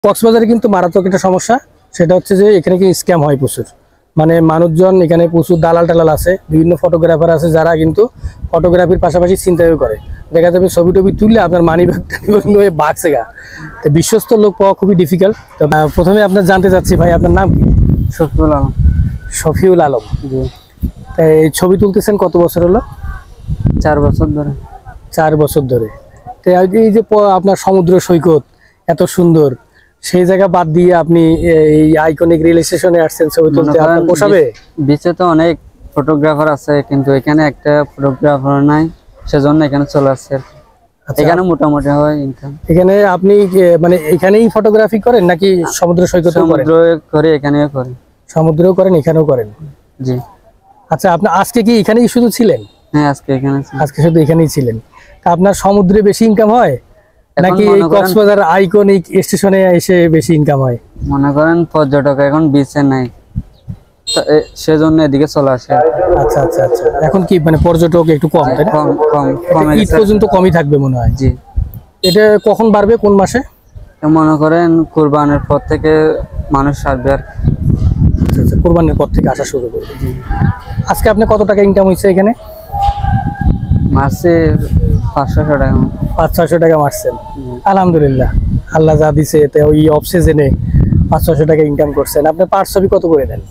কক্সবাজারে কিন্তু মারাত্মক একটা সমস্যা, সেটা হচ্ছে যে এখানে কি স্ক্যাম হয় প্রচুর। মানে মানুষজন এখানে প্রচুর দালাল টালাল আছে, বিভিন্ন ফটোগ্রাফার আছে যারা কিন্তু ফটোগ্রাফির পাশাপাশি চিন্তাও করে। দেখা যাবে ছবি টবি তুললে আপনার মানি ব্যাগ বাগছে গা, তো বিশ্বস্ত লোক পাওয়া খুবই ডিফিকাল্ট। তো প্রথমে আপনার জানতে চাচ্ছি ভাই, আপনার নাম কি? শফিউল আলম। শফিউল আলম, এই ছবি তুলতেছেন কত বছর হলো? 4 বছর ধরে। 4 বছর ধরে। তো এই যে আপনার সমুদ্র সৈকত এত সুন্দর, সেই জায়গা বাদ দিয়ে আপনি এই আইকনিক রেল স্টেশনে আসছেন ছবি তুলতে, আপনার পোষাবে? বিচে তো অনেক ফটোগ্রাফার আছে, কিন্তু এখানে একটা ফটোগ্রাফার নাই, সেজন্য এখানে চলে আসছে। এখানে মোটামুটি হয় ইনকাম। এখানে আপনি মানে এখানেই ফটোগ্রাফি করেন নাকি সমুদ্র সৈকতে করেন? সমুদ্র করে, এখানেও করেন। সমুদ্রেও করেন, এখানেও করেন? জি। আচ্ছা, আপনি আজকে কি এখানেই শুধু ছিলেন? হ্যাঁ, আজকে এখানে। আজকে শুধু এখানেই ছিলেন। তা আপনার সমুদ্রে বেশি ইনকাম হয় নাকি এই কক্সবাজার আইকনিক স্টেশনে এসে বেশি ইনকাম হয়? মনে করেন পর্যটক এখন বিচে নাই, সেজন্য এদিকে চলে আসে। আচ্ছা আচ্ছা আচ্ছা, এখন কি মানে পর্যটক একটু কম, তাই না? কম ঈদ পর্যন্ত কমই থাকবে মনে হয়। জি। এটা কখন বাড়বে, কোন মাসে? মনে করেন কুরবানের পর থেকে মানুষ আসবে আর। আচ্ছা আচ্ছা, কুরবানির পর থেকে আসা শুরু করবে। আজকে আপনি কত টাকা ইনকাম হয়েছে এখানে? মাসে 500 টাকা। 500-600 টাকা মারছেন? আলহামদুলিল্লাহ, আল্লাহ যা দিছে এতে ওই অফ সিজনে 500-600 টাকা ইনকাম করছেন। আপনি পার ছবি কত করে নেন?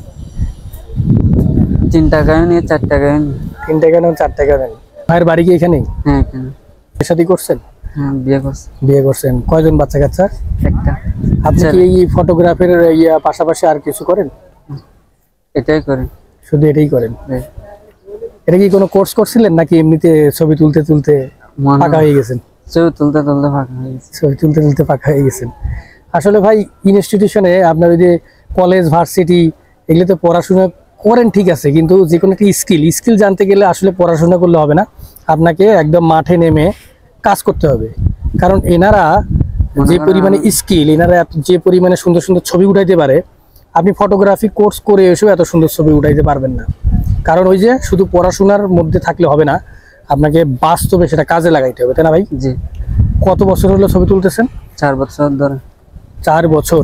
3 টাকায় নিয়ে 4 টাকায়। 3 টাকা নেন, 4 টাকা নেন। ভাইয়ের বাড়ি কি এখানেই? হ্যাঁ, এখানে। শাদী করছেন? হ্যাঁ, বিয়ে করছি। বিয়ে করছেন। কয়জন বাচ্চা কাচ্চা? একটা। আপনি কি এই ফটোগ্রাফের পাশাপাশি আর কিছু করেন? এটাই করি। শুধু এটাই করেন? এটা কি কোনো কোর্স করছিলেন নাকি এমনিতে ছবি তুলতে তুলতে ফাঁকা হয়ে গেছেন? ছবি তুলতে তুলতে ফাঁকা হয়ে গেছে। ছবি তুলতে তুলতে ফাঁকা হয়ে গেছেন। আসলে ভাই, ইনস্টিটিউশনে আপনার ওই যে কলেজ ভার্সিটি এগুলোতে পড়াশোনা করেন ঠিক আছে, কিন্তু যে কোনো একটা স্কিল জানতে গেলে আসলে পড়াশোনা করলে হবে না, আপনাকে একদম মাঠে নেমে কাজ করতে হবে। কারণ এনারা যে পরিমাণে স্কিল, এনারা যে পরিমাণে সুন্দর সুন্দর ছবি উঠাইতে পারে, আপনি ফটোগ্রাফি কোর্স করে এসেও এত সুন্দর ছবি উঠাইতে পারবেন না। কারণ ওই যে শুধু পড়াশোনার মধ্যে থাকলে হবে না, আপনাকে বাস্তবে সেটা কাজে লাগাইতে হবে, তাই না ভাই? জি। কত বছর হলো ছবি তুলতেছেন? 4 বছর ধরে। 4 বছর।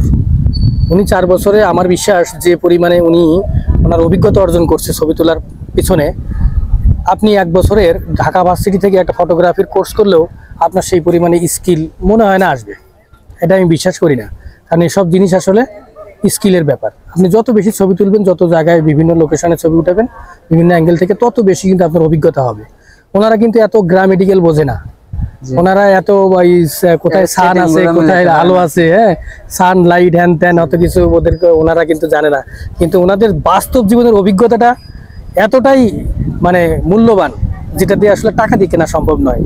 উনি 4 বছরে আমার বিশ্বাস যে পরিমাণে উনি ওনার অভিজ্ঞতা অর্জন করছে ছবি তোলার পিছনে, আপনি 1 বছরের ঢাকা ভার্সিটি থেকে একটা ফটোগ্রাফির কোর্স করলেও আপনার সেই পরিমাণে স্কিল মনে হয় না আসবে। এটা আমি বিশ্বাস করি না, কারণ এসব জিনিস আসলে স্কিলের ব্যাপার। আপনি যত বেশি ছবি তুলবেন, যত জায়গায় বিভিন্ন লোকেশনে ছবি উঠাবেন বিভিন্ন অ্যাঙ্গেল থেকে, তত বেশি কিন্তু আপনার অভিজ্ঞতা হবে। ওনারা কিন্তু এত গ্রামেটিক্যাল বোঝে না, ওনারা এত কোথায় সান আছে কোথায় আলো আছে, হ্যাঁ, সান লাইট হ্যান ত্যান অত কিছু ওদেরকে ওনারা কিন্তু জানে না। কিন্তু ওনাদের বাস্তব জীবনের অভিজ্ঞতাটা এতটাই মানে মূল্যবান, যেটা দিয়ে আসলে টাকা দিয়ে কেনা সম্ভব নয়।